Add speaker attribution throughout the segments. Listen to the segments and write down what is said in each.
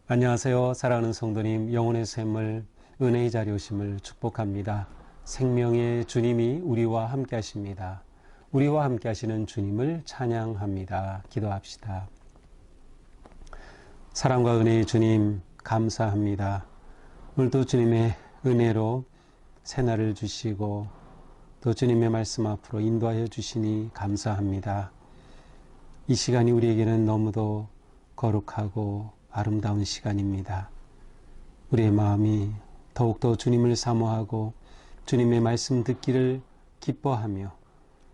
Speaker 1: 안녕하세요. 사랑하는 성도님, 영혼의 샘을 은혜의 자리 오심을 축복합니다. 생명의 주님이 우리와 함께 하십니다. 우리와 함께 하시는 주님을 찬양합니다. 기도합시다. 사랑과 은혜의 주님, 감사합니다. 오늘도 주님의 은혜로 새날을 주시고 또 주님의 말씀 앞으로 인도하여 주시니 감사합니다. 이 시간이 우리에게는 너무도 거룩하고 아름다운 시간입니다. 우리의 마음이 더욱더 주님을 사모하고 주님의 말씀 듣기를 기뻐하며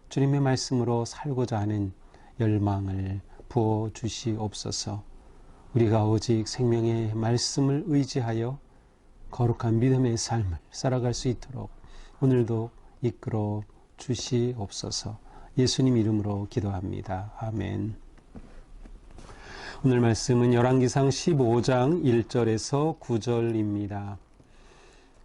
Speaker 1: 주님의 말씀으로 살고자 하는 열망을 부어주시옵소서. 우리가 오직 생명의 말씀을 의지하여 거룩한 믿음의 삶을 살아갈 수 있도록 오늘도 이끌어 주시옵소서. 예수님 이름으로 기도합니다. 아멘. 오늘 말씀은 열왕기상 15장 1절에서 9절입니다.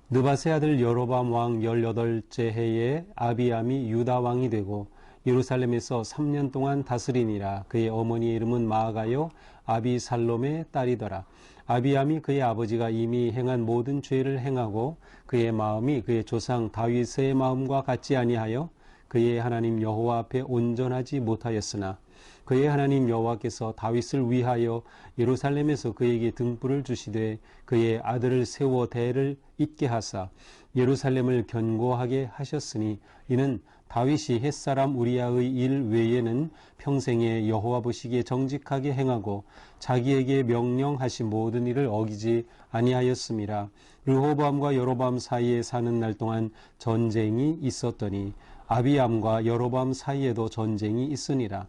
Speaker 1: 느밧의 아들 여로보암 왕 18째 해에 아비암이 유다 왕이 되고 예루살렘에서 3년 동안 다스리니라. 그의 어머니의 이름은 마아가요 아비살롬의 딸이더라. 아비암이 그의 아버지가 이미 행한 모든 죄를 행하고 그의 마음이 그의 조상 다윗의 마음과 같지 아니하여 그의 하나님 여호와 앞에 온전하지 못하였으나 그의 하나님 여호와께서 다윗을 위하여 예루살렘에서 그에게 등불을 주시되 그의 아들을 세워 대를 잇게 하사 예루살렘을 견고하게 하셨으니 이는 다윗이 햇사람 우리아의 일 외에는 평생에 여호와 보시기에 정직하게 행하고 자기에게 명령하신 모든 일을 어기지 아니하였음이라. 르호보암과 여로보암 사이에 사는 날 동안 전쟁이 있었더니 아비암과 여로보암 사이에도 전쟁이 있으니라.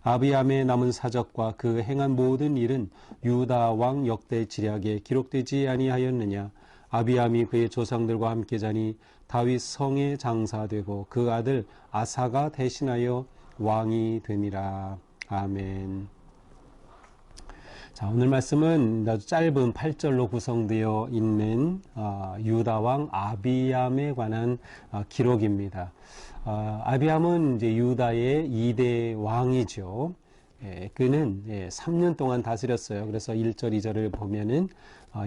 Speaker 1: 아비암의 남은 사적과 그 행한 모든 일은 유다 왕 역대 지략에 기록되지 아니하였느냐. 아비암이 그의 조상들과 함께 자니 다윗 성에 장사되고 그 아들 아사가 대신하여 왕이 되니라. 아멘. 자, 오늘 말씀은 아주 짧은 8절로 구성되어 있는 유다 왕 아비암에 관한 기록입니다. 아비암은 이제 유다의 2대 왕이죠. 그는 3년 동안 다스렸어요. 그래서 1절, 2절을 보면은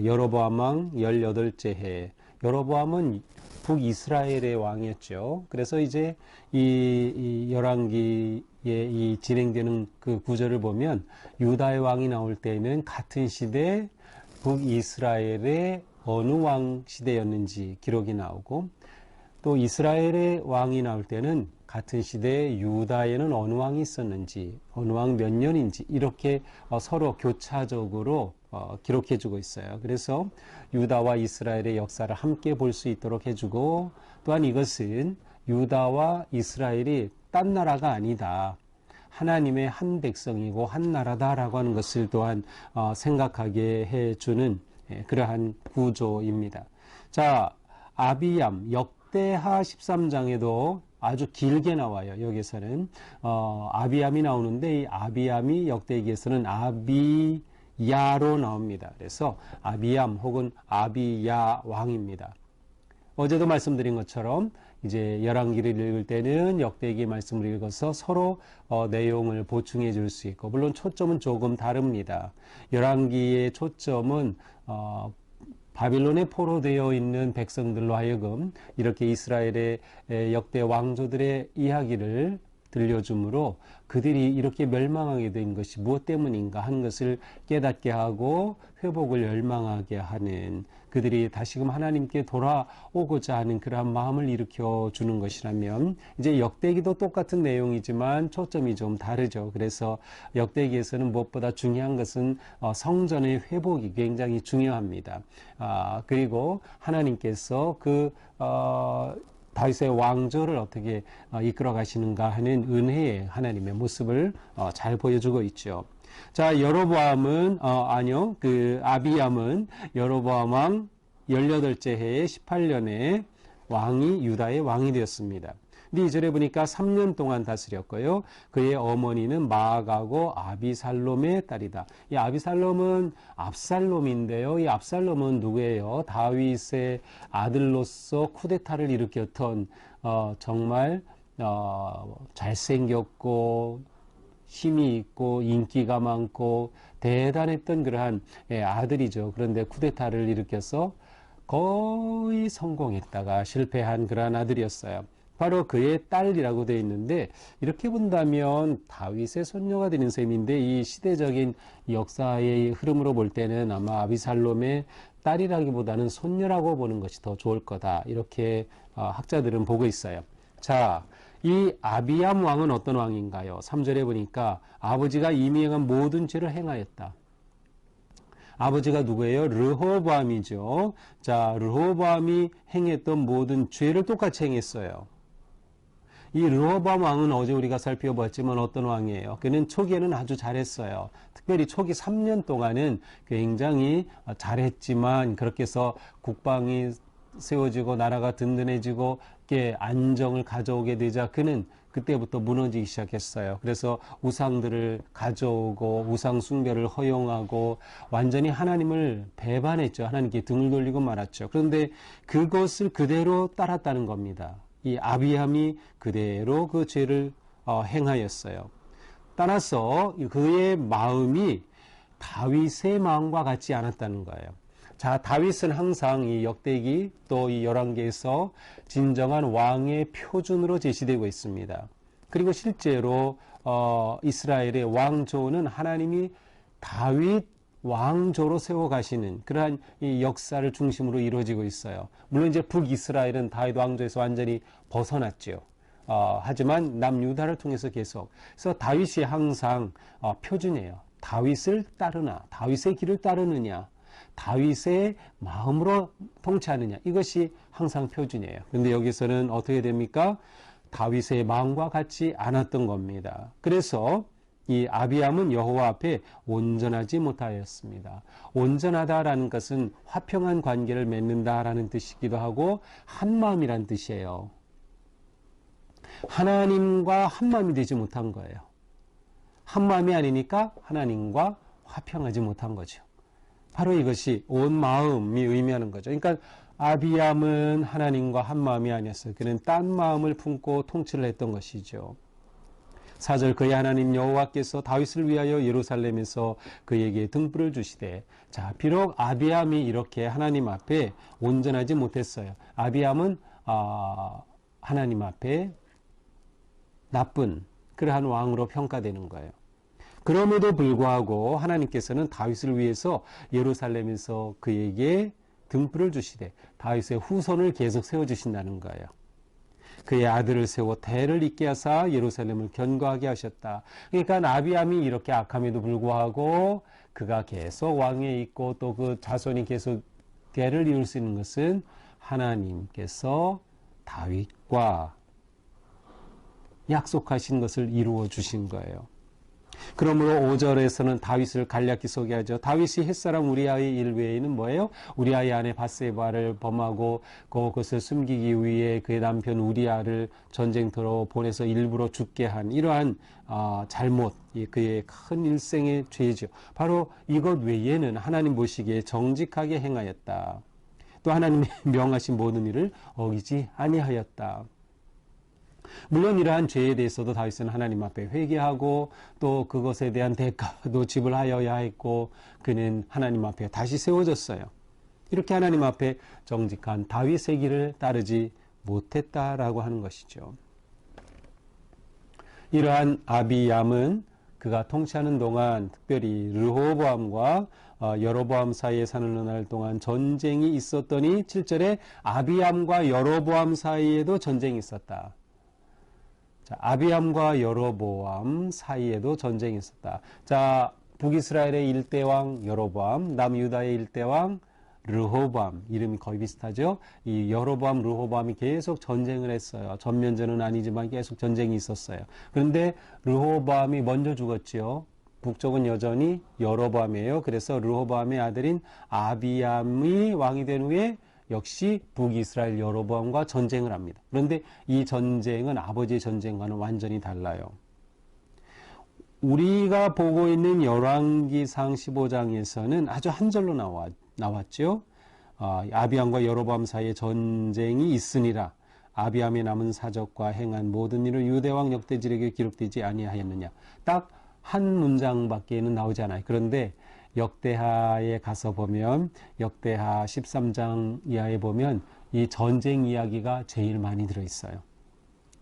Speaker 1: 여로보암 왕 18째 해. 여로보암은 북이스라엘의 왕이었죠. 그래서 이제 이 열왕기에 이 진행되는 그 구절을 보면 유다의 왕이 나올 때는 같은 시대 북이스라엘의 어느 왕 시대였는지 기록이 나오고 또 이스라엘의 왕이 나올 때는 같은 시대에 유다에는 어느 왕이 있었는지 어느 왕 몇 년인지 이렇게 서로 교차적으로 기록해주고 있어요. 그래서 유다와 이스라엘의 역사를 함께 볼 수 있도록 해주고 또한 이것은 유다와 이스라엘이 딴 나라가 아니다. 하나님의 한 백성이고 한 나라다라고 하는 것을 또한 생각하게 해주는 그러한 구조입니다. 자, 아비암 역대하 13장에도 아주 길게 나와요. 여기서는 아비암이 나오는데 이 아비암이 역대기에서는 아비야로 나옵니다. 그래서 아비암 혹은 아비야 왕입니다. 어제도 말씀드린 것처럼 이제 열왕기를 읽을 때는 역대기 말씀을 읽어서 서로 내용을 보충해 줄 수 있고 물론 초점은 조금 다릅니다. 열왕기의 초점은 바빌론에 포로되어 있는 백성들로 하여금 이렇게 이스라엘의 역대 왕조들의 이야기를 들려주므로 그들이 이렇게 멸망하게 된 것이 무엇 때문인가 하는 것을 깨닫게 하고 회복을 열망하게 하는 그들이 다시금 하나님께 돌아오고자 하는 그러한 마음을 일으켜 주는 것이라면 이제 역대기도 똑같은 내용이지만 초점이 좀 다르죠. 그래서 역대기에서는 무엇보다 중요한 것은 성전의 회복이 굉장히 중요합니다. 그리고 하나님께서 다윗의 왕조를 어떻게 이끌어 가시는가 하는 은혜의 하나님의 모습을 잘 보여주고 있죠. 자, 여로보암은 아비암은 여로보암 왕 18째 해에 18년에 왕이 유다의 왕이 되었습니다. 근데 2절에 보니까 3년 동안 다스렸고요. 그의 어머니는 마아가고 아비살롬의 딸이다. 이 아비살롬은 압살롬인데요. 이 압살롬은 누구예요? 다윗의 아들로서 쿠데타를 일으켰던 정말 잘생겼고 힘이 있고 인기가 많고 대단했던 그러한 아들이죠. 그런데 쿠데타를 일으켜서 거의 성공했다가 실패한 그러한 아들이었어요. 바로 그의 딸이라고 되어 있는데, 이렇게 본다면 다윗의 손녀가 되는 셈인데, 이 시대적인 역사의 흐름으로 볼 때는 아마 아비살롬의 딸이라기보다는 손녀라고 보는 것이 더 좋을 거다, 이렇게 학자들은 보고 있어요. 자, 이 아비암 왕은 어떤 왕인가요? 3절에 보니까 아버지가 이미 행한 모든 죄를 행하였다. 아버지가 누구예요? 르호보암이죠. 자, 르호보암이 행했던 모든 죄를 똑같이 행했어요. 이 르호보암 왕은 어제 우리가 살펴봤지만 어떤 왕이에요? 그는 초기에는 아주 잘했어요. 특별히 초기 3년 동안은 굉장히 잘했지만, 그렇게 해서 국방이 세워지고 나라가 든든해지고 이렇게 안정을 가져오게 되자 그는 그때부터 무너지기 시작했어요. 그래서 우상들을 가져오고 우상 숭배를 허용하고 완전히 하나님을 배반했죠. 하나님께 등을 돌리고 말았죠. 그런데 그것을 그대로 따랐다는 겁니다. 이 아비함이 그대로 그 죄를 행하였어요. 따라서 그의 마음이 다윗의 마음과 같지 않았다는 거예요. 자, 다윗은 항상 이 역대기 또 이 열왕기에서 진정한 왕의 표준으로 제시되고 있습니다. 그리고 실제로 이스라엘의 왕조는 하나님이 다윗 왕조로 세워가시는 그러한 이 역사를 중심으로 이루어지고 있어요. 물론 이제 북이스라엘은 다윗 왕조에서 완전히 벗어났죠. 하지만 남유다를 통해서 계속. 그래서 다윗이 항상 표준이에요. 다윗을 따르나, 다윗의 길을 따르느냐, 다윗의 마음으로 통치하느냐, 이것이 항상 표준이에요. 그런데 여기서는 어떻게 됩니까? 다윗의 마음과 같지 않았던 겁니다. 그래서 이 아비암은 여호와 앞에 온전하지 못하였습니다. 온전하다라는 것은 화평한 관계를 맺는다라는 뜻이기도 하고 한마음이란 뜻이에요. 하나님과 한마음이 되지 못한 거예요. 한마음이 아니니까 하나님과 화평하지 못한 거죠. 바로 이것이 온 마음이 의미하는 거죠. 그러니까 아비암은 하나님과 한마음이 아니었어요. 그는 딴 마음을 품고 통치를 했던 것이죠. 4절 그의 하나님 여호와께서 다윗을 위하여 예루살렘에서 그에게 등불을 주시되, 자, 비록 아비암이 이렇게 하나님 앞에 온전하지 못했어요. 아비암은 하나님 앞에 나쁜 그러한 왕으로 평가되는 거예요. 그럼에도 불구하고 하나님께서는 다윗을 위해서 예루살렘에서 그에게 등불을 주시되 다윗의 후손을 계속 세워주신다는 거예요. 그의 아들을 세워 대를 잇게 하사 예루살렘을 견고하게 하셨다. 그러니까 아비암이 이렇게 악함에도 불구하고 그가 계속 왕위에 있고 또 그 자손이 계속 대를 이을 수 있는 것은 하나님께서 다윗과 약속하신 것을 이루어 주신 거예요. 그러므로 5절에서는 다윗을 간략히 소개하죠. 다윗이 햇사람 우리아의 일 외에는 뭐예요? 우리아의 아내 밧세바를 범하고 그것을 숨기기 위해 그의 남편 우리아를 전쟁터로 보내서 일부러 죽게 한 이러한 잘못, 그의 큰 일생의 죄죠. 바로 이것 외에는 하나님 보시기에 정직하게 행하였다. 또 하나님이 명하신 모든 일을 어기지 아니하였다. 물론 이러한 죄에 대해서도 다윗은 하나님 앞에 회개하고 또 그것에 대한 대가도 지불하여야 했고 그는 하나님 앞에 다시 세워졌어요. 이렇게 하나님 앞에 정직한 다윗의 길을 따르지 못했다라고 하는 것이죠. 이러한 아비암은 그가 통치하는 동안 특별히 르호보암과 여로보암 사이에 사는 날 동안 전쟁이 있었더니 7절에 아비암과 여로보암 사이에도 전쟁이 있었다. 자, 아비암과 여로보암 사이에도 전쟁이 있었다. 자, 북이스라엘의 일대왕 여로보암, 남유다의 일대왕 르호보암, 이름이 거의 비슷하죠. 이 여로보암, 르호보암이 계속 전쟁을 했어요. 전면전은 아니지만 계속 전쟁이 있었어요. 그런데 르호보암이 먼저 죽었죠. 북쪽은 여전히 여로보암이에요. 그래서 르호보암의 아들인 아비암이 왕이 된 후에 역시 북이스라엘 여로보암과 전쟁을 합니다. 그런데 이 전쟁은 아버지의 전쟁과는 완전히 달라요. 우리가 보고 있는 열왕기상 15장에서는 아주 한 절로 나왔죠. 아비암과 여로보암 사이에 전쟁이 있으니라. 아비암의 남은 사적과 행한 모든 일을 유대왕 역대지력에 기록되지 아니하였느냐. 딱 한 문장밖에는 나오지 않아요. 그런데 역대하에 가서 보면 역대하 13장 이하에 보면 이 전쟁 이야기가 제일 많이 들어있어요.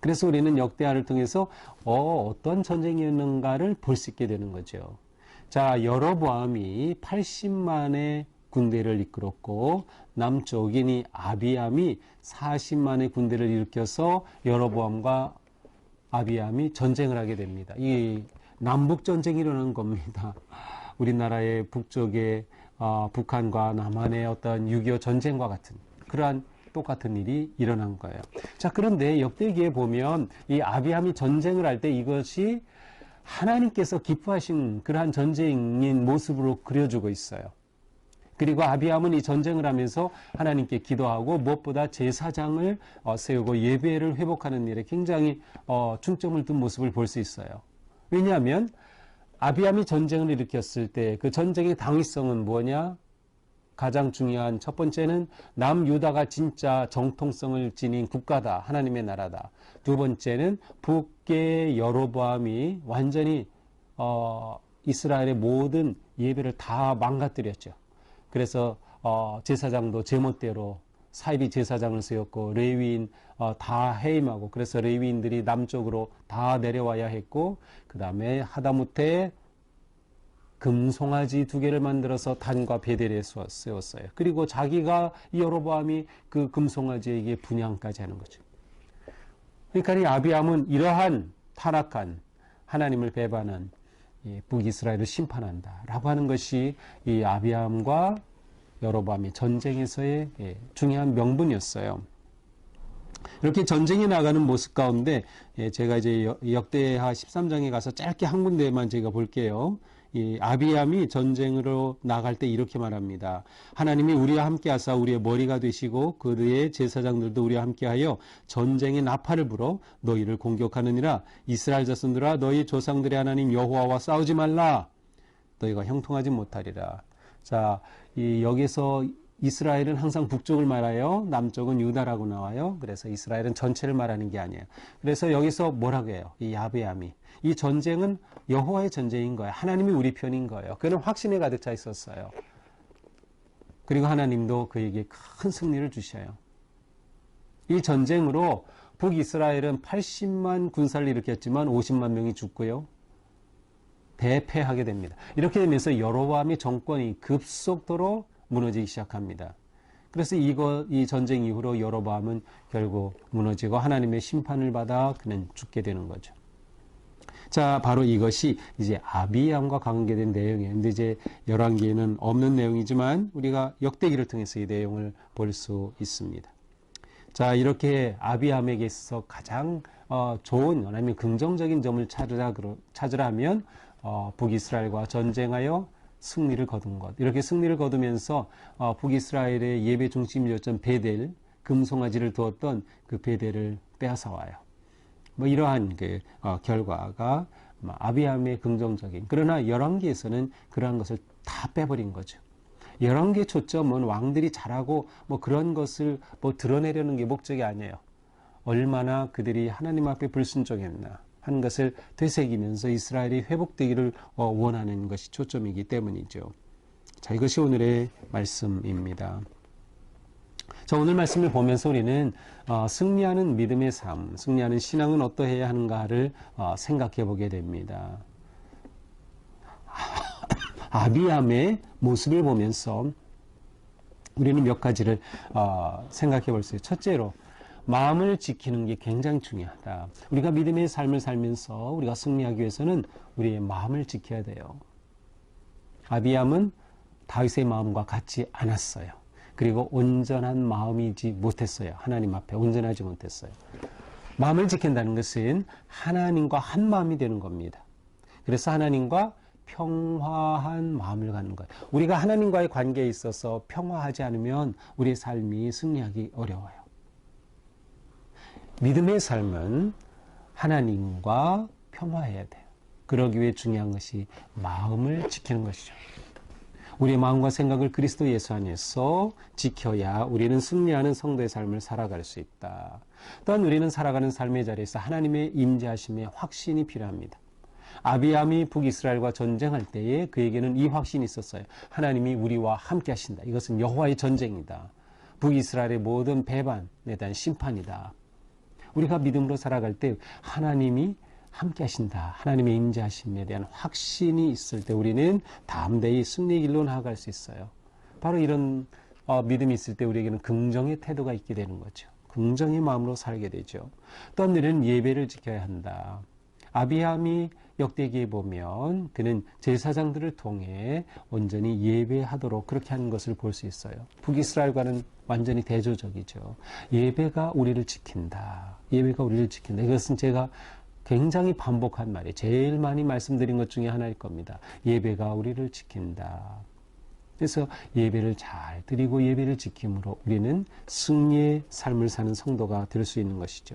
Speaker 1: 그래서 우리는 역대하를 통해서 어떤 전쟁이었는가를 볼 수 있게 되는 거죠. 자, 여로보암이 80만의 군대를 이끌었고 남쪽인이 아비암이 40만의 군대를 일으켜서 여로보암과 아비암이 전쟁을 하게 됩니다. 이 남북 전쟁이 일어난 겁니다. 우리나라의 북쪽에 북한과 남한의 어떤 6.25 전쟁과 같은 그러한 똑같은 일이 일어난 거예요. 자, 그런데 역대기에 보면 이 아비암이 전쟁을 할 때 이것이 하나님께서 기뻐하신 그러한 전쟁인 모습으로 그려주고 있어요. 그리고 아비암은 이 전쟁을 하면서 하나님께 기도하고 무엇보다 제사장을 세우고 예배를 회복하는 일에 굉장히 중점을 둔 모습을 볼 수 있어요. 왜냐하면 아비암이 전쟁을 일으켰을 때 그 전쟁의 당위성은 뭐냐? 가장 중요한 첫 번째는 남유다가 진짜 정통성을 지닌 국가다. 하나님의 나라다. 두 번째는 북계 여로보암이 완전히 이스라엘의 모든 예배를 다 망가뜨렸죠. 그래서 제사장도 제멋대로 사이비 제사장을 세웠고 레위인 다 해임하고 그래서 레위인들이 남쪽으로 다 내려와야 했고 그 다음에 하다못해 금송아지 2개를 만들어서 단과 베델에 세웠어요. 그리고 자기가 여로보암이 그 금송아지에게 분향까지 하는 거죠. 그러니까 이 아비암은 이러한 타락한 하나님을 배반한 북이스라엘을 심판한다라고 하는 것이 이 아비암과 여로보암의 전쟁에서의 중요한 명분이었어요. 이렇게 전쟁이 나가는 모습 가운데 제가 이제 역대하 13장에 가서 짧게 한 군데만 제가 볼게요. 이 아비암이 전쟁으로 나갈 때 이렇게 말합니다. 하나님이 우리와 함께 하사 우리의 머리가 되시고 그의 제사장들도 우리와 함께하여 전쟁의 나팔을 불어 너희를 공격하느니라. 이스라엘 자손들아 너희 조상들의 하나님 여호와와 싸우지 말라. 너희가 형통하지 못하리라. 자, 여기서 이스라엘은 항상 북쪽을 말하여 남쪽은 유다라고 나와요. 그래서 이스라엘은 전체를 말하는 게 아니에요. 그래서 여기서 뭐라고 해요? 이 아비암이. 이 전쟁은 여호와의 전쟁인 거예요. 하나님이 우리 편인 거예요. 그는 확신에 가득 차 있었어요. 그리고 하나님도 그에게 큰 승리를 주셔요. 이 전쟁으로 북이스라엘은 80만 군사를 일으켰지만 50만 명이 죽고요. 대패하게 됩니다. 이렇게 되면서 여로보암의 정권이 급속도로 무너지기 시작합니다. 그래서 이 전쟁 이후로 여로보암은 결국 무너지고 하나님의 심판을 받아 그는 죽게 되는 거죠. 자, 바로 이것이 이제 아비암과 관계된 내용이에요. 근데 이제 열왕기에는 없는 내용이지만 우리가 역대기를 통해서 이 내용을 볼 수 있습니다. 자, 이렇게 아비암에게 있어서 가장 좋은 아니면 긍정적인 점을 찾으라 하면 북이스라엘과 전쟁하여 승리를 거둔 것. 이렇게 승리를 거두면서 북이스라엘의 예배 중심이었던 베델, 금송아지를 두었던 그 베델을 빼앗아 와요. 뭐 이러한 그 결과가 아비암의 긍정적인. 그러나 열왕기에서는 그러한 것을 다 빼버린 거죠. 열왕기의 초점은 왕들이 잘하고 뭐 그런 것을 뭐 드러내려는 게 목적이 아니에요. 얼마나 그들이 하나님 앞에 불순종했나 하는 것을 되새기면서 이스라엘이 회복되기를 원하는 것이 초점이기 때문이죠. 자, 이것이 오늘의 말씀입니다. 자, 오늘 말씀을 보면서 우리는 승리하는 믿음의 삶, 승리하는 신앙은 어떠해야 하는가를 생각해 보게 됩니다. 아비암의 모습을 보면서 우리는 몇 가지를 생각해 볼 수 있어요. 첫째로 마음을 지키는 게 굉장히 중요하다. 우리가 믿음의 삶을 살면서 우리가 승리하기 위해서는 우리의 마음을 지켜야 돼요. 아비암은 다윗의 마음과 같지 않았어요. 그리고 온전한 마음이지 못했어요. 하나님 앞에 온전하지 못했어요. 마음을 지킨다는 것은 하나님과 한 마음이 되는 겁니다. 그래서 하나님과 평화한 마음을 갖는 거예요. 우리가 하나님과의 관계에 있어서 평화하지 않으면 우리의 삶이 승리하기 어려워요. 믿음의 삶은 하나님과 평화해야 돼요. 그러기 위해 중요한 것이 마음을 지키는 것이죠. 우리의 마음과 생각을 그리스도 예수 안에서 지켜야 우리는 승리하는 성도의 삶을 살아갈 수 있다. 또한 우리는 살아가는 삶의 자리에서 하나님의 임재하심의 확신이 필요합니다. 아비암이 북이스라엘과 전쟁할 때에 그에게는 이 확신이 있었어요. 하나님이 우리와 함께 하신다. 이것은 여호와의 전쟁이다. 북이스라엘의 모든 배반에 대한 심판이다. 우리가 믿음으로 살아갈 때 하나님이 함께 하신다. 하나님의 임재하심에 대한 확신이 있을 때 우리는 담대히 승리의 길로 나아갈 수 있어요. 바로 이런 믿음이 있을 때 우리에게는 긍정의 태도가 있게 되는 거죠. 긍정의 마음으로 살게 되죠. 또 우리는 예배를 지켜야 한다. 아비암이 역대기에 보면 그는 제사장들을 통해 온전히 예배하도록 그렇게 하는 것을 볼 수 있어요. 북이스라엘과는 완전히 대조적이죠. 예배가 우리를 지킨다. 예배가 우리를 지킨다. 이것은 제가 굉장히 반복한 말이에요. 제일 많이 말씀드린 것 중에 하나일 겁니다. 예배가 우리를 지킨다. 그래서 예배를 잘 드리고 예배를 지킴으로 우리는 승리의 삶을 사는 성도가 될 수 있는 것이죠.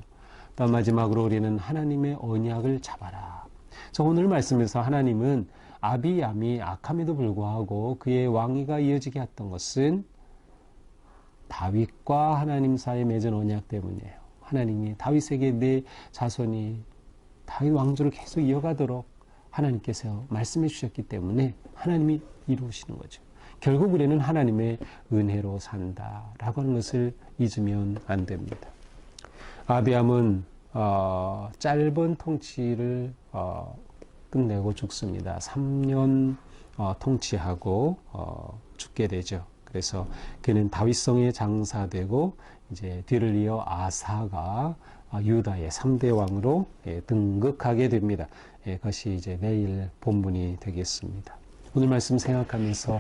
Speaker 1: 또 마지막으로 우리는 하나님의 언약을 잡아라. 저 오늘 말씀에서 하나님은 아비암이 악함에도 불구하고 그의 왕위가 이어지게 했던 것은 다윗과 하나님 사이에 맺은 언약 때문이에요. 하나님이 다윗에게 내 자손이 다윗 왕조를 계속 이어가도록 하나님께서 말씀해 주셨기 때문에 하나님이 이루시는 거죠. 결국 우리는 하나님의 은혜로 산다라고 하는 것을 잊으면 안 됩니다. 아비암은 짧은 통치를 끝내고 죽습니다. 3년 통치하고 죽게 되죠. 그래서 그는 다윗성에 장사되고 이제 뒤를 이어 아사가 유다의 3대 왕으로 등극하게 됩니다. 그것이 이제 내일 본문이 되겠습니다. 오늘 말씀 생각하면서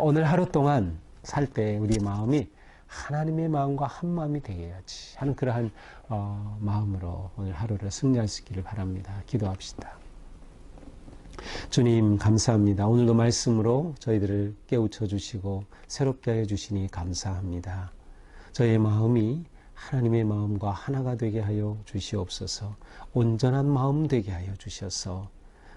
Speaker 1: 오늘 하루 동안 살 때 우리 마음이 하나님의 마음과 한 마음이 되게 해야지 하는 그러한 마음으로 오늘 하루를 승리할 수 있기를 바랍니다. 기도합시다. 주님 감사합니다. 오늘도 말씀으로 저희들을 깨우쳐 주시고 새롭게 해 주시니 감사합니다. 저의 마음이 하나님의 마음과 하나가 되게 하여 주시옵소서. 온전한 마음 되게 하여 주셔서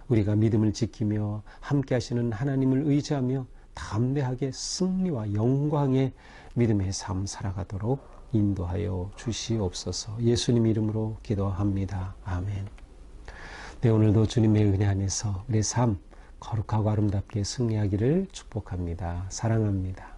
Speaker 1: 우리가 믿음을 지키며 함께 하시는 하나님을 의지하며 담대하게 승리와 영광의 믿음의 삶 살아가도록 인도하여 주시옵소서. 예수님 이름으로 기도합니다. 아멘. 네, 오늘도 주님의 은혜 안에서 우리의 삶 거룩하고 아름답게 승리하기를 축복합니다. 사랑합니다.